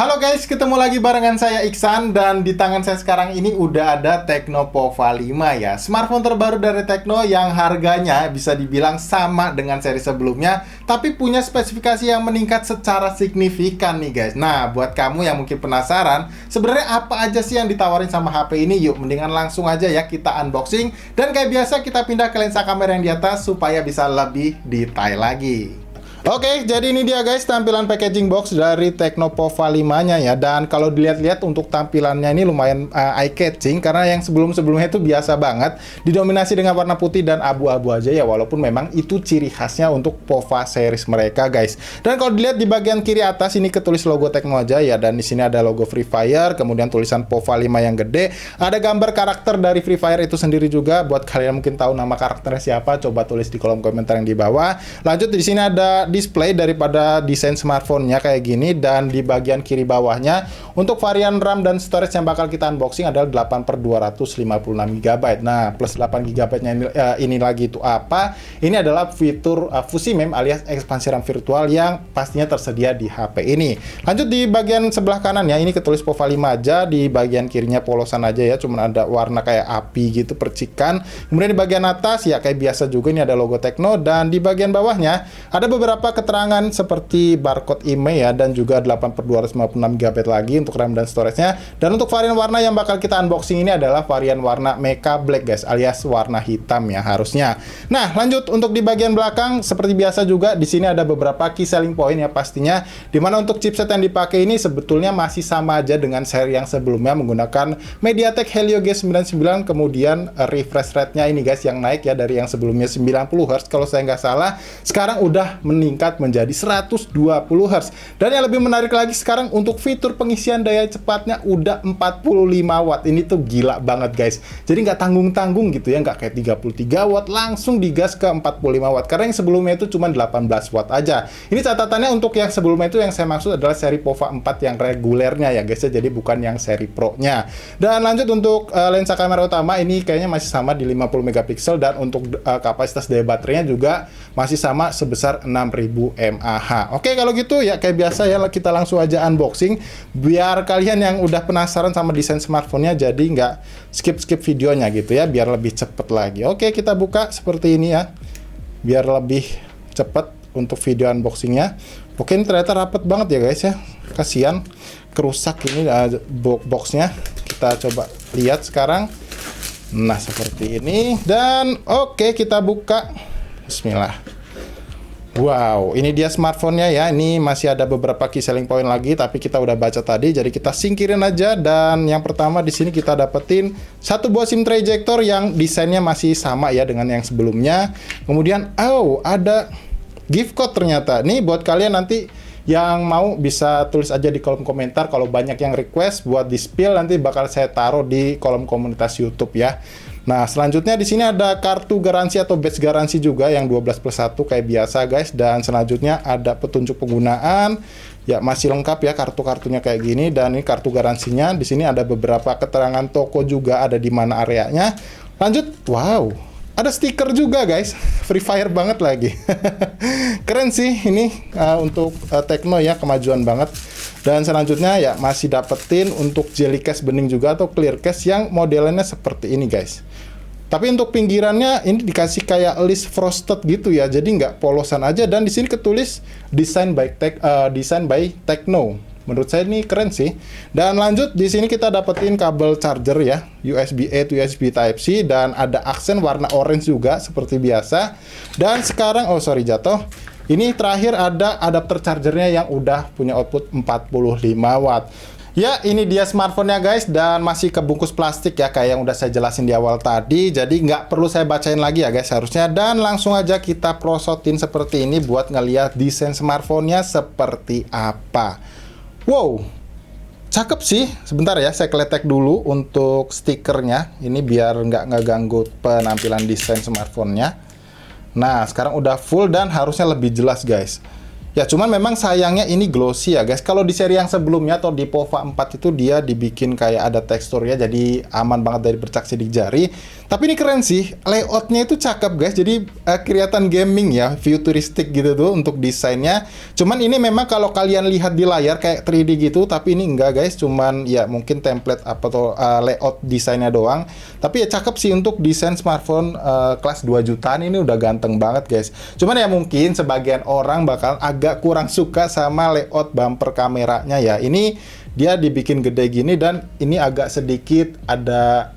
Halo guys, ketemu lagi barengan saya Iksan dan di tangan saya sekarang ini udah ada Tecno Pova 5 ya. Smartphone terbaru dari Tecno yang harganya bisa dibilang sama dengan seri sebelumnya, tapi punya spesifikasi yang meningkat secara signifikan nih guys. Nah, buat kamu yang mungkin penasaran, sebenarnya apa aja sih yang ditawarin sama HP ini? Yuk, mendingan langsung aja ya kita unboxing. Dan kayak biasa kita pindah ke lensa kamera yang di atas supaya bisa lebih detail lagi. Oke, jadi ini dia guys tampilan packaging box dari Tecno Pova 5-nya ya. Dan kalau dilihat-lihat untuk tampilannya ini lumayan eye-catching karena yang sebelum-sebelumnya itu biasa banget, didominasi dengan warna putih dan abu-abu aja ya, walaupun memang itu ciri khasnya untuk Pova series mereka guys. Dan kalau dilihat di bagian kiri atas ini ketulis logo Tecno aja ya, dan di sini ada logo Free Fire, kemudian tulisan Pova 5 yang gede, ada gambar karakter dari Free Fire itu sendiri juga. Buat kalian mungkin tahu nama karakternya siapa, coba tulis di kolom komentar yang di bawah. Lanjut, di sini ada display daripada desain smartphone-nya kayak gini, dan di bagian kiri bawahnya untuk varian RAM dan storage yang bakal kita unboxing adalah 8/256 GB. Nah, plus 8 GB-nya ini lagi itu apa? Ini adalah fitur fusi mem alias ekspansi RAM virtual yang pastinya tersedia di HP ini. Lanjut di bagian sebelah kanan ya, ini ketulis Pova 5 aja, di bagian kirinya polosan aja ya, cuman ada warna kayak api gitu, percikan. Kemudian di bagian atas ya kayak biasa juga ini ada logo Tecno, dan di bagian bawahnya ada beberapa keterangan seperti barcode IMEI ya, dan juga 8/256 GB lagi untuk RAM dan storage-nya. Dan untuk varian warna yang bakal kita unboxing ini adalah varian warna Mecha Black guys, alias warna hitam ya harusnya. Nah, lanjut untuk di bagian belakang seperti biasa juga di sini ada beberapa key selling point ya pastinya, dimana untuk chipset yang dipakai ini sebetulnya masih sama aja dengan seri yang sebelumnya, menggunakan MediaTek Helio G99. Kemudian refresh rate-nya ini guys yang naik ya, dari yang sebelumnya 90 Hz kalau saya nggak salah, sekarang udah meningkat menjadi 120 Hz. Dan yang lebih menarik lagi sekarang untuk fitur pengisian daya cepatnya udah 45 Watt. Ini tuh gila banget guys. Jadi nggak tanggung-tanggung gitu ya, nggak kayak 33 Watt langsung digas ke 45 Watt. Karena yang sebelumnya itu cuma 18 Watt aja. Ini catatannya untuk yang sebelumnya itu, yang saya maksud adalah seri Pova 4 yang regulernya ya guys ya, jadi bukan yang seri Pro-nya. Dan lanjut untuk lensa kamera utama ini kayaknya masih sama di 50 megapiksel, dan untuk kapasitas daya baterainya juga masih sama sebesar 6000 mAh. Oke, kalau gitu ya kayak biasa ya, kita langsung aja unboxing biar kalian yang udah penasaran sama desain smartphone-nya jadi nggak skip-skip videonya gitu ya, biar lebih cepet lagi. Oke, kita buka seperti ini ya, biar lebih cepet untuk video unboxingnya. Oke, ini ternyata rapet banget ya guys ya, kasihan kerusak ini boxnya. Kita coba lihat sekarang. Nah, seperti ini. Dan oke, kita buka. Bismillah. Wow, ini dia smartphone-nya ya. Ini masih ada beberapa key selling point lagi, tapi kita udah baca tadi, jadi kita singkirin aja. Dan yang pertama di sini kita dapetin satu buah SIM tray ejector yang desainnya masih sama ya dengan yang sebelumnya. Kemudian, ada gift code ternyata. Nih buat kalian nanti yang mau bisa tulis aja di kolom komentar. Kalau banyak yang request buat di-spill, nanti bakal saya taruh di kolom komunitas YouTube ya. Nah, selanjutnya di sini ada kartu garansi atau batch garansi juga yang 12+1 kayak biasa guys. Dan selanjutnya ada petunjuk penggunaan. Ya, masih lengkap ya kartu-kartunya kayak gini, dan ini kartu garansinya. Di sini ada beberapa keterangan toko juga, ada di mana areanya. Lanjut, wow, ada stiker juga guys, Free Fire banget lagi. Keren sih ini untuk Tecno ya, kemajuan banget. Dan selanjutnya ya masih dapetin untuk jelly case bening juga atau clear case yang modelnya seperti ini guys. Tapi untuk pinggirannya ini dikasih kayak list frosted gitu ya, jadi nggak polosan aja. Dan di sini ketulis design by Tecno. Menurut saya ini keren sih. Dan lanjut di sini kita dapetin kabel charger ya, USB-A to USB Type-C, dan ada aksen warna orange juga seperti biasa. Dan sekarang jatuh. Ini terakhir ada adapter chargernya yang udah punya output 45 Watt. Ya, ini dia smartphone-nya guys, dan masih kebungkus plastik ya kayak yang udah saya jelasin di awal tadi. Jadi nggak perlu saya bacain lagi ya guys harusnya. Dan langsung aja kita prosotin seperti ini buat ngeliat desain smartphone-nya seperti apa. Wow, cakep sih. Sebentar ya, saya kletek dulu untuk stikernya. Ini biar nggak ngeganggu penampilan desain smartphone-nya. Nah, sekarang udah full dan harusnya lebih jelas guys. Ya, cuman memang sayangnya ini glossy ya guys. Kalau di seri yang sebelumnya atau di Pova 4 itu dia dibikin kayak ada teksturnya, jadi aman banget dari bercak sidik jari. Tapi ini keren sih, layoutnya itu cakep guys. Jadi kelihatan gaming ya, futuristik gitu tuh untuk desainnya. Cuman ini memang kalau kalian lihat di layar kayak 3D gitu, tapi ini enggak guys. Cuman ya mungkin template apa tuh layout desainnya doang. Tapi ya cakep sih untuk desain smartphone kelas 2 jutaan ini udah ganteng banget guys. Cuman ya mungkin sebagian orang bakal agak kurang suka sama layout bumper kameranya ya. Ini dia dibikin gede gini dan ini agak sedikit ada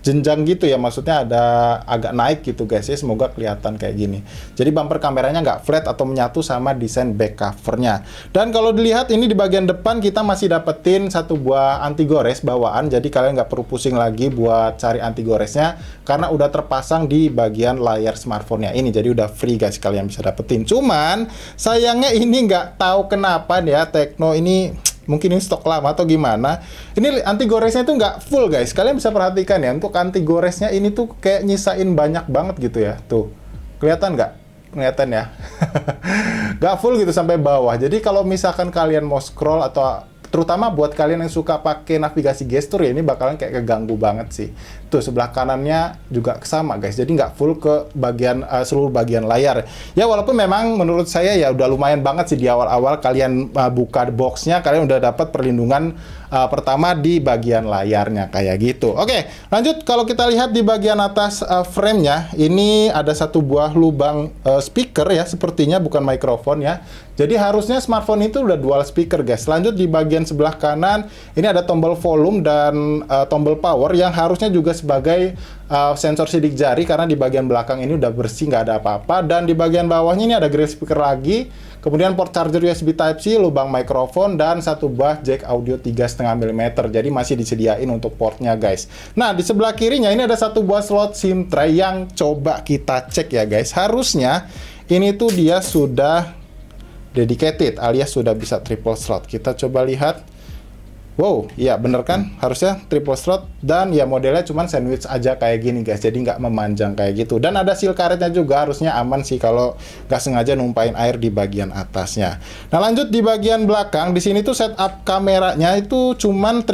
jenjang gitu ya, maksudnya ada agak naik gitu guys ya, semoga kelihatan kayak gini. Jadi bumper kameranya nggak flat atau menyatu sama desain back covernya. Dan kalau dilihat ini di bagian depan kita masih dapetin satu buah anti gores bawaan, jadi kalian nggak perlu pusing lagi buat cari anti goresnya karena udah terpasang di bagian layar smartphone-nya ini. Jadi udah free guys, kalian bisa dapetin. Cuman sayangnya ini nggak tahu kenapa ya Tecno ini, mungkin ini stok lama atau gimana, ini anti goresnya itu nggak full guys. Kalian bisa perhatikan ya, untuk anti goresnya ini tuh kayak nyisain banyak banget gitu ya. Tuh, kelihatan nggak? Kelihatan ya? Nggak full gitu sampai bawah. Jadi kalau misalkan kalian mau scroll atau terutama buat kalian yang suka pakai navigasi gestur ya, ini bakalan kayak keganggu banget sih. Tuh sebelah kanannya juga sama guys, jadi nggak full ke bagian seluruh bagian layar. Ya walaupun memang menurut saya ya udah lumayan banget sih di awal-awal kalian buka boxnya, kalian udah dapat perlindungan pertama di bagian layarnya kayak gitu. Oke, lanjut kalau kita lihat di bagian atas frame-nya, ini ada satu buah lubang speaker ya, sepertinya bukan mikrofon ya. Jadi harusnya smartphone itu udah dual speaker guys. Lanjut di bagian sebelah kanan, ini ada tombol volume dan tombol power yang harusnya juga sebagai sensor sidik jari, karena di bagian belakang ini udah bersih, nggak ada apa-apa. Dan di bagian bawahnya ini ada grill speaker lagi, kemudian port charger USB Type-C, lubang mikrofon, dan satu buah jack audio 3,5 mm. Jadi masih disediain untuk portnya guys. Nah di sebelah kirinya ini ada satu buah slot SIM tray yang coba kita cek ya guys. Harusnya ini tuh dia sudah dedicated alias sudah bisa triple slot. Kita coba lihat. Wow, iya bener kan? Harusnya triple slot dan ya modelnya cuman sandwich aja kayak gini guys. Jadi nggak memanjang kayak gitu. Dan ada seal karetnya juga, harusnya aman sih kalau nggak sengaja numpain air di bagian atasnya. Nah lanjut di bagian belakang, di sini tuh setup kameranya itu cuman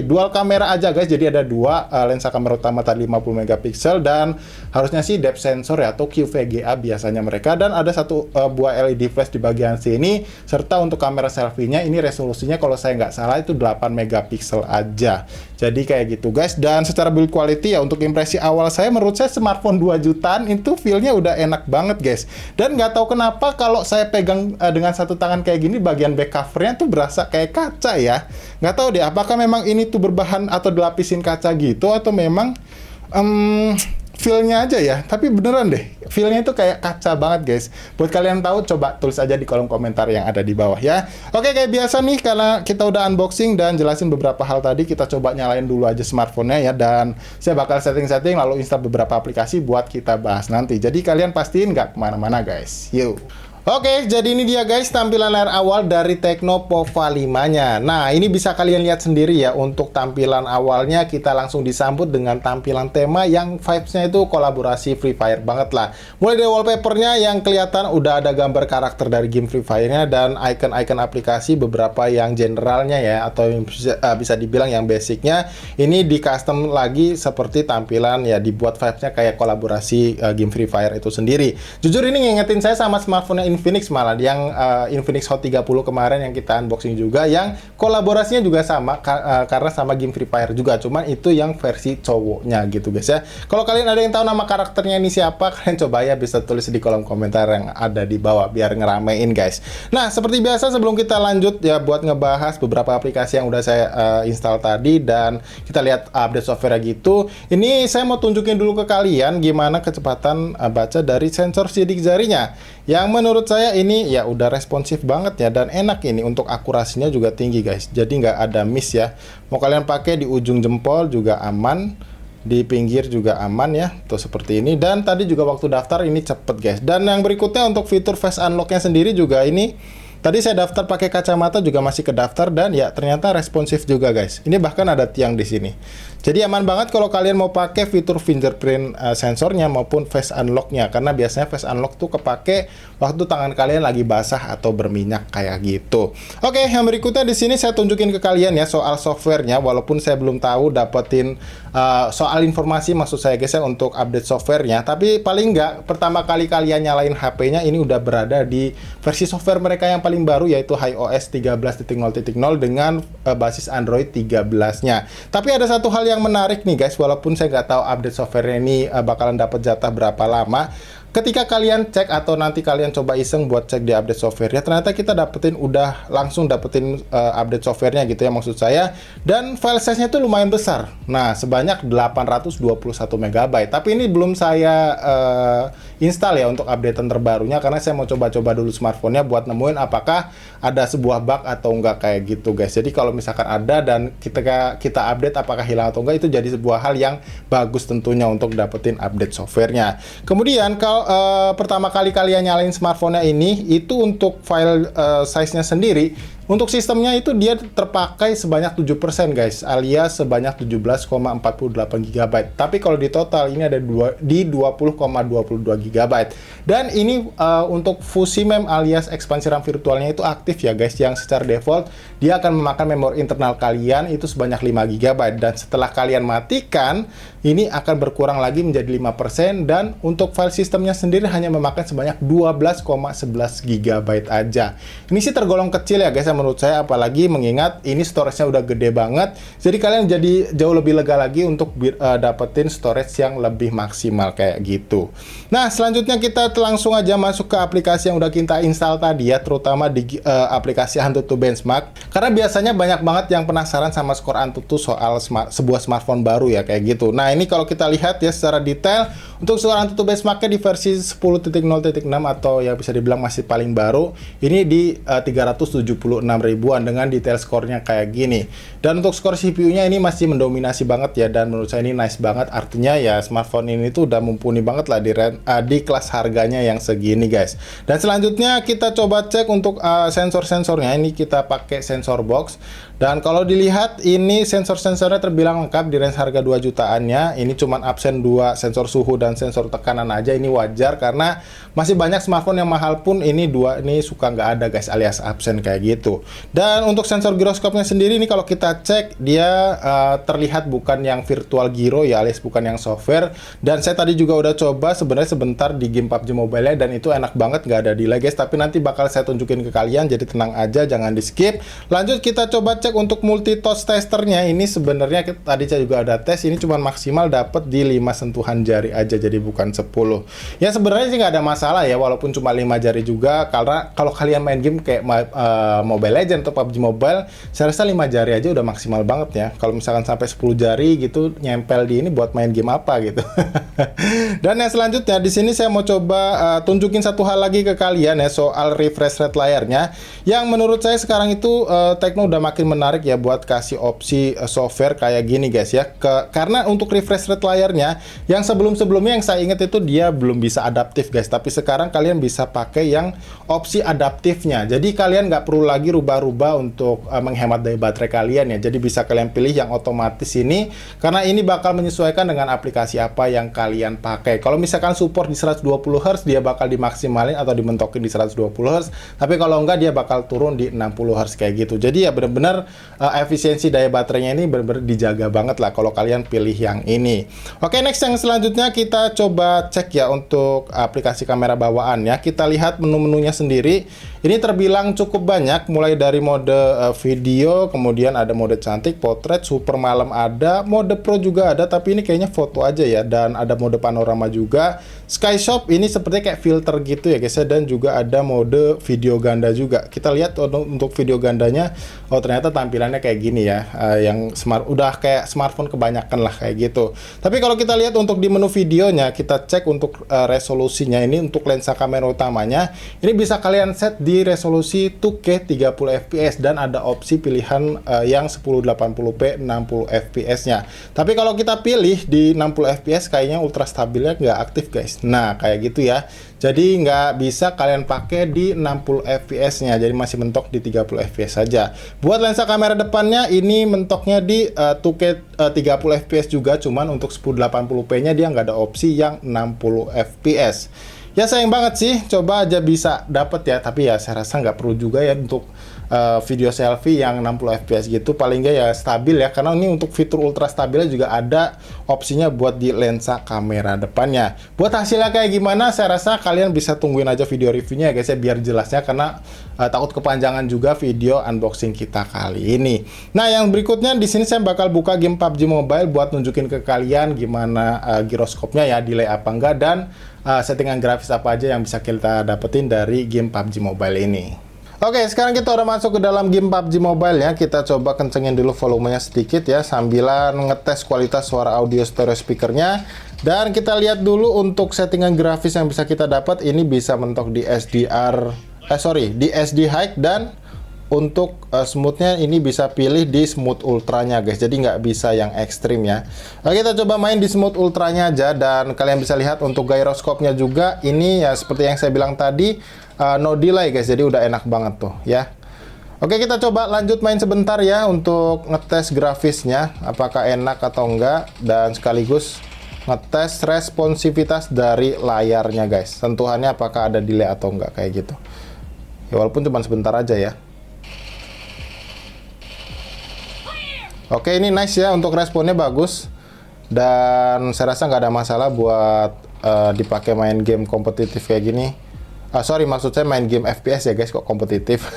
dual kamera aja guys. Jadi ada dua lensa kamera utama tadi 50 megapiksel dan harusnya sih depth sensor ya atau QVGA biasanya mereka. Dan ada satu buah LED flash di bagian sini, serta untuk kamera selfie-nya ini resolusinya kalau saya nggak salah itu 8 megapiksel aja. Jadi kayak gitu guys. Dan secara build quality ya, untuk impresi awal saya, menurut saya smartphone 2 jutaan itu feel-nya udah enak banget guys. Dan nggak tahu kenapa kalau saya pegang dengan satu tangan kayak gini, bagian back covernya tuh berasa kayak kaca ya. Nggak tahu deh apakah memang ini tuh berbahan atau dilapisin kaca gitu, atau memang feel-nya aja ya. Tapi beneran deh, feel-nya itu kayak kaca banget guys. Buat kalian tahu, coba tulis aja di kolom komentar yang ada di bawah ya. Oke, kayak biasa nih, karena kita udah unboxing dan jelasin beberapa hal tadi, kita coba nyalain dulu aja smartphone-nya ya. Dan saya bakal setting-setting lalu install beberapa aplikasi buat kita bahas nanti. Jadi kalian pastiin nggak kemana-mana guys. Yuk. Oke, jadi ini dia guys tampilan layar awal dari Tecno Pova 5-nya. Nah, ini bisa kalian lihat sendiri ya. Untuk tampilan awalnya kita langsung disambut dengan tampilan tema yang vibes-nya itu kolaborasi Free Fire banget lah. Mulai dari wallpaper-nya yang kelihatan udah ada gambar karakter dari game Free Fire-nya, dan icon-icon aplikasi beberapa yang generalnya ya, atau yang bisa dibilang yang basicnya ini di custom lagi seperti tampilan ya, dibuat vibes-nya kayak kolaborasi game Free Fire itu sendiri. Jujur ini ngingetin saya sama smartphone Infinix, malah yang Infinix Hot 30 kemarin yang kita unboxing juga, yang kolaborasinya juga sama karena sama game Free Fire juga, cuman itu yang versi cowoknya gitu guys ya. Kalau kalian ada yang tahu nama karakternya ini siapa, kalian coba ya bisa tulis di kolom komentar yang ada di bawah biar ngeramein guys. Nah seperti biasa sebelum kita lanjut ya buat ngebahas beberapa aplikasi yang udah saya install tadi dan kita lihat update software gitu, ini saya mau tunjukin dulu ke kalian gimana kecepatan baca dari sensor sidik jarinya, yang menurut saya ini ya udah responsif banget ya, dan enak ini untuk akurasinya juga tinggi guys. Jadi nggak ada miss ya. Mau kalian pakai di ujung jempol juga aman, di pinggir juga aman ya. Tuh seperti ini. Dan tadi juga waktu daftar ini cepet guys. Dan yang berikutnya untuk fitur face unlock-nya sendiri juga ini Tadi saya daftar pakai kacamata juga masih kedaftar dan ya ternyata responsif juga guys. Ini bahkan ada tiang di sini. Jadi aman banget kalau kalian mau pakai fitur fingerprint sensornya maupun face unlock-nya, karena biasanya face unlock tuh kepake waktu tangan kalian lagi basah atau berminyak kayak gitu. Oke, yang berikutnya di sini saya tunjukin ke kalian ya soal softwarenya, walaupun saya belum tahu dapetin soal informasi maksud saya guys ya untuk update softwarenya, tapi paling nggak pertama kali kalian nyalain HP-nya ini udah berada di versi software mereka yang paling baru yaitu iOS 13.0.0 dengan basis Android 13-nya. Tapi ada satu hal yang menarik nih guys, walaupun saya nggak tahu update softwarenya ini bakalan dapat jatah berapa lama. Ketika kalian cek atau nanti kalian coba iseng buat cek di update software ya, ternyata kita langsung dapetin update softwarenya gitu ya maksud saya, dan file size-nya itu lumayan besar. Nah, sebanyak 821 MB. Tapi ini belum saya install ya untuk updatean terbarunya, karena saya mau coba-coba dulu smartphone-nya buat nemuin apakah ada sebuah bug atau enggak kayak gitu guys. Jadi kalau misalkan ada dan kita update apakah hilang atau enggak, itu jadi sebuah hal yang bagus tentunya untuk dapetin update softwarenya. Kemudian kalau pertama kali kalian nyalain smartphone-nya ini, itu untuk file size-nya sendiri, untuk sistemnya itu dia terpakai sebanyak 7% guys, alias sebanyak 17,48 GB. Tapi kalau di total ini ada di 20,22 GB. Dan ini untuk fusi mem alias ekspansi RAM virtualnya itu aktif ya guys, yang secara default dia akan memakan memori internal kalian itu sebanyak 5 GB. Dan setelah kalian matikan, ini akan berkurang lagi menjadi 5%, dan untuk file sistemnya sendiri hanya memakan sebanyak 12,11 GB aja. Ini sih tergolong kecil ya guys menurut saya, apalagi mengingat ini storage-nya udah gede banget. Jadi kalian jadi jauh lebih lega lagi untuk dapetin storage yang lebih maksimal kayak gitu. Nah, selanjutnya kita langsung aja masuk ke aplikasi yang udah kita install tadi ya, terutama di aplikasi AnTuTu Benchmark. Karena biasanya banyak banget yang penasaran sama skor AnTuTu soal sebuah smartphone baru ya kayak gitu. Nah, ini kalau kita lihat ya secara detail untuk skor AnTuTu Benchmark-nya di versi 10.0.6 atau yang bisa dibilang masih paling baru, ini di 376 ribuan dengan detail skornya kayak gini. Dan untuk skor CPU-nya ini masih mendominasi banget ya, dan menurut saya ini nice banget. Artinya ya smartphone ini tuh udah mumpuni banget lah di kelas harganya yang segini guys. Dan selanjutnya kita coba cek untuk sensor-sensornya. Ini kita pakai sensor box. Dan kalau dilihat ini sensor-sensornya terbilang lengkap di range harga 2 jutaannya. Ini cuman absen 2 sensor suhu dan sensor tekanan aja. Ini wajar karena masih banyak smartphone yang mahal pun ini suka nggak ada guys, alias absen kayak gitu. Dan untuk sensor giroskopnya sendiri ini kalau kita cek dia terlihat bukan yang virtual gyro ya, alias bukan yang software. Dan saya tadi juga udah coba sebenarnya sebentar di game PUBG Mobile dan itu enak banget, nggak ada delay guys. Tapi nanti bakal saya tunjukin ke kalian, jadi tenang aja, jangan di skip. Lanjut kita coba cek untuk multi touch testernya. Ini sebenarnya tadi saya juga ada tes, ini cuma maksimal dapat di 5 sentuhan jari aja, jadi bukan 10. Ya sebenarnya sih nggak ada masalah ya, walaupun cuma 5 jari juga, karena kalau kalian main game kayak Mobile Legends atau PUBG Mobile, saya rasa 5 jari aja udah maksimal banget ya. Kalau misalkan sampai 10 jari gitu nyempel di ini buat main game apa gitu. Dan yang selanjutnya di sini saya mau coba tunjukin satu hal lagi ke kalian ya soal refresh rate layarnya, yang menurut saya sekarang itu Tecno udah makin menarik ya buat kasih opsi software kayak gini guys ya. Karena untuk refresh rate layarnya yang sebelum-sebelumnya yang saya ingat itu dia belum bisa adaptif guys, tapi sekarang kalian bisa pakai yang opsi adaptifnya. Jadi kalian nggak perlu lagi rubah-rubah untuk menghemat daya baterai kalian ya. Jadi bisa kalian pilih yang otomatis ini, karena ini bakal menyesuaikan dengan aplikasi apa yang kalian pakai. Kalau misalkan support di 120 Hz dia bakal dimaksimalin atau dimentokin di 120 Hz, tapi kalau enggak dia bakal turun di 60 Hz kayak gitu. Jadi ya benar-benar efisiensi daya baterainya ini benar-benar dijaga banget lah kalau kalian pilih yang ini. Oke, next yang selanjutnya kita coba cek ya untuk aplikasi kamera bawaan ya. Kita lihat menu-menunya sendiri. Ini terbilang cukup banyak, mulai dari mode video, kemudian ada mode cantik, potret, super malam ada, mode pro juga ada, tapi ini kayaknya foto aja ya, dan ada mode panorama juga. Sky Shop ini seperti kayak filter gitu ya guys ya, dan juga ada mode video ganda juga. Kita lihat untuk video gandanya, oh ternyata tampilannya kayak gini ya, yang udah kayak smartphone kebanyakan lah kayak gitu. Tapi kalau kita lihat untuk di menu videonya, kita cek untuk resolusinya. Ini untuk lensa kamera utamanya, ini bisa kalian set di resolusi 2K 30 30 fps dan ada opsi pilihan yang 1080p 60 fps-nya. Tapi kalau kita pilih di 60 fps kayaknya ultra stabilnya nggak aktif guys. Nah kayak gitu ya. Jadi nggak bisa kalian pakai di 60 fps-nya. Jadi masih mentok di 30 fps saja. Buat lensa kamera depannya ini mentoknya di 2K 30 fps juga, cuman untuk 1080p-nya dia nggak ada opsi yang 60 fps. Ya sayang banget sih, coba aja bisa dapet ya, tapi ya saya rasa nggak perlu juga ya untuk video selfie yang 60 fps gitu, paling nggak ya stabil ya, karena ini untuk fitur ultra stabilnya juga ada opsinya buat di lensa kamera depannya. Buat hasilnya kayak gimana, saya rasa kalian bisa tungguin aja video reviewnya ya guys ya, biar jelasnya, karena takut kepanjangan juga video unboxing kita kali ini. Nah yang berikutnya di sini saya bakal buka game PUBG Mobile buat nunjukin ke kalian gimana giroskopnya ya, delay apa enggak, dan settingan grafis apa aja yang bisa kita dapetin dari game PUBG Mobile ini. Oke, sekarang kita udah masuk ke dalam game PUBG Mobile ya. Kita coba kencengin dulu volumenya sedikit ya, sambilan ngetes kualitas suara audio stereo speakernya. Dan kita lihat dulu untuk settingan grafis yang bisa kita dapat. Ini bisa mentok di di SD high, dan untuk smoothnya ini bisa pilih di smooth ultranya guys, jadi nggak bisa yang ekstrim ya. Oke, kita coba main di smooth ultranya aja, dan kalian bisa lihat untuk gyroskopnya juga ini ya seperti yang saya bilang tadi, no delay guys, jadi udah enak banget tuh ya. Oke, kita coba lanjut main sebentar ya untuk ngetes grafisnya apakah enak atau enggak, dan sekaligus ngetes responsivitas dari layarnya guys, sentuhannya apakah ada delay atau enggak kayak gitu ya, walaupun cuma sebentar aja ya. Oke, ini nice ya, untuk responnya bagus, dan saya rasa nggak ada masalah buat dipakai main game kompetitif kayak gini. Sorry, maksud saya main game FPS ya guys, kok kompetitif.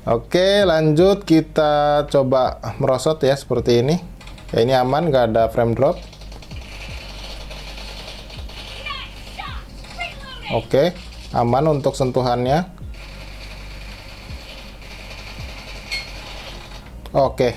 Oke, lanjut kita coba merosot ya seperti ini. Ya, ini aman, nggak ada frame drop. Oke, aman untuk sentuhannya. Oke,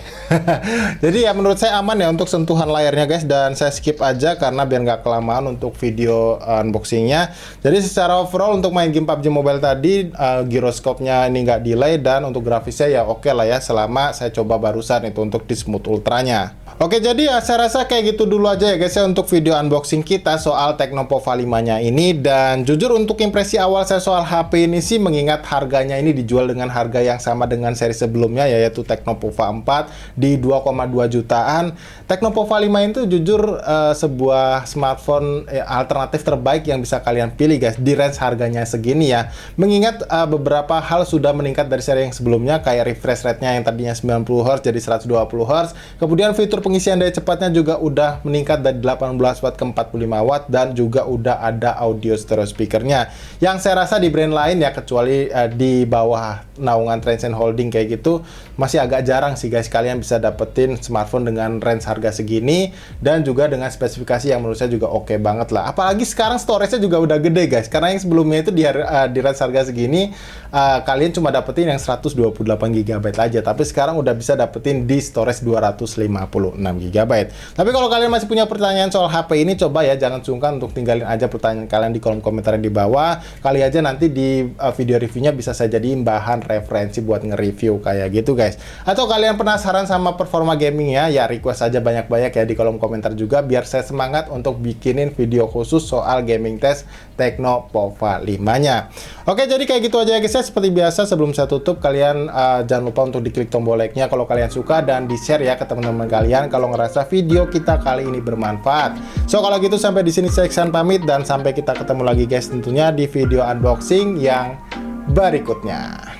jadi ya menurut saya aman ya untuk sentuhan layarnya guys, dan saya skip aja karena biar nggak kelamaan untuk video unboxingnya. Jadi secara overall untuk main game PUBG Mobile tadi, giroskopnya ini nggak delay, dan untuk grafisnya ya oke lah ya, selama saya coba barusan itu untuk di smooth ultranya. Oke, jadi ya saya rasa kayak gitu dulu aja ya guys ya untuk video unboxing kita soal Tecno Pova 5-nya ini. Dan jujur untuk impresi awal saya soal HP ini sih, mengingat harganya ini dijual dengan harga yang sama dengan seri sebelumnya, yaitu Tecno Pova 4 di 2,2 jutaan. Tecno Pova 5 itu jujur sebuah smartphone alternatif terbaik yang bisa kalian pilih guys di range harganya segini ya. Mengingat beberapa hal sudah meningkat dari seri yang sebelumnya, kayak refresh rate-nya yang tadinya 90Hz jadi 120Hz. Kemudian fitur pengisian daya cepatnya juga udah meningkat dari 18 watt ke 45 watt, dan juga udah ada audio stereo speakernya. Yang saya rasa di brand lain ya, kecuali di bawah naungan Transsion Holding kayak gitu, masih agak jarang sih guys kalian bisa dapetin smartphone dengan range harga segini, dan juga dengan spesifikasi yang menurut saya juga oke banget lah. Apalagi sekarang storage-nya juga udah gede guys, karena yang sebelumnya itu di range harga segini kalian cuma dapetin yang 128 GB aja, tapi sekarang udah bisa dapetin di storage 256 GB. Tapi kalau kalian masih punya pertanyaan soal HP ini, coba ya jangan sungkan untuk tinggalin aja pertanyaan kalian di kolom komentar di bawah. Kali aja nanti di video reviewnya bisa saya jadiin bahan referensi buat nge-review kayak gitu guys. Atau kalian penasaran sama performa gamingnya, ya request aja banyak-banyak ya di kolom komentar juga, biar saya semangat untuk bikinin video khusus soal gaming test Tecno Pova 5-nya. Oke, jadi kayak gitu aja ya guys ya. Seperti biasa sebelum saya tutup, kalian jangan lupa untuk diklik tombol like-nya kalau kalian suka, dan di-share ya ke teman-teman kalian kalau ngerasa video kita kali ini bermanfaat. So kalau gitu sampai di sini saya Iksan pamit, dan sampai kita ketemu lagi guys tentunya di video unboxing yang berikutnya.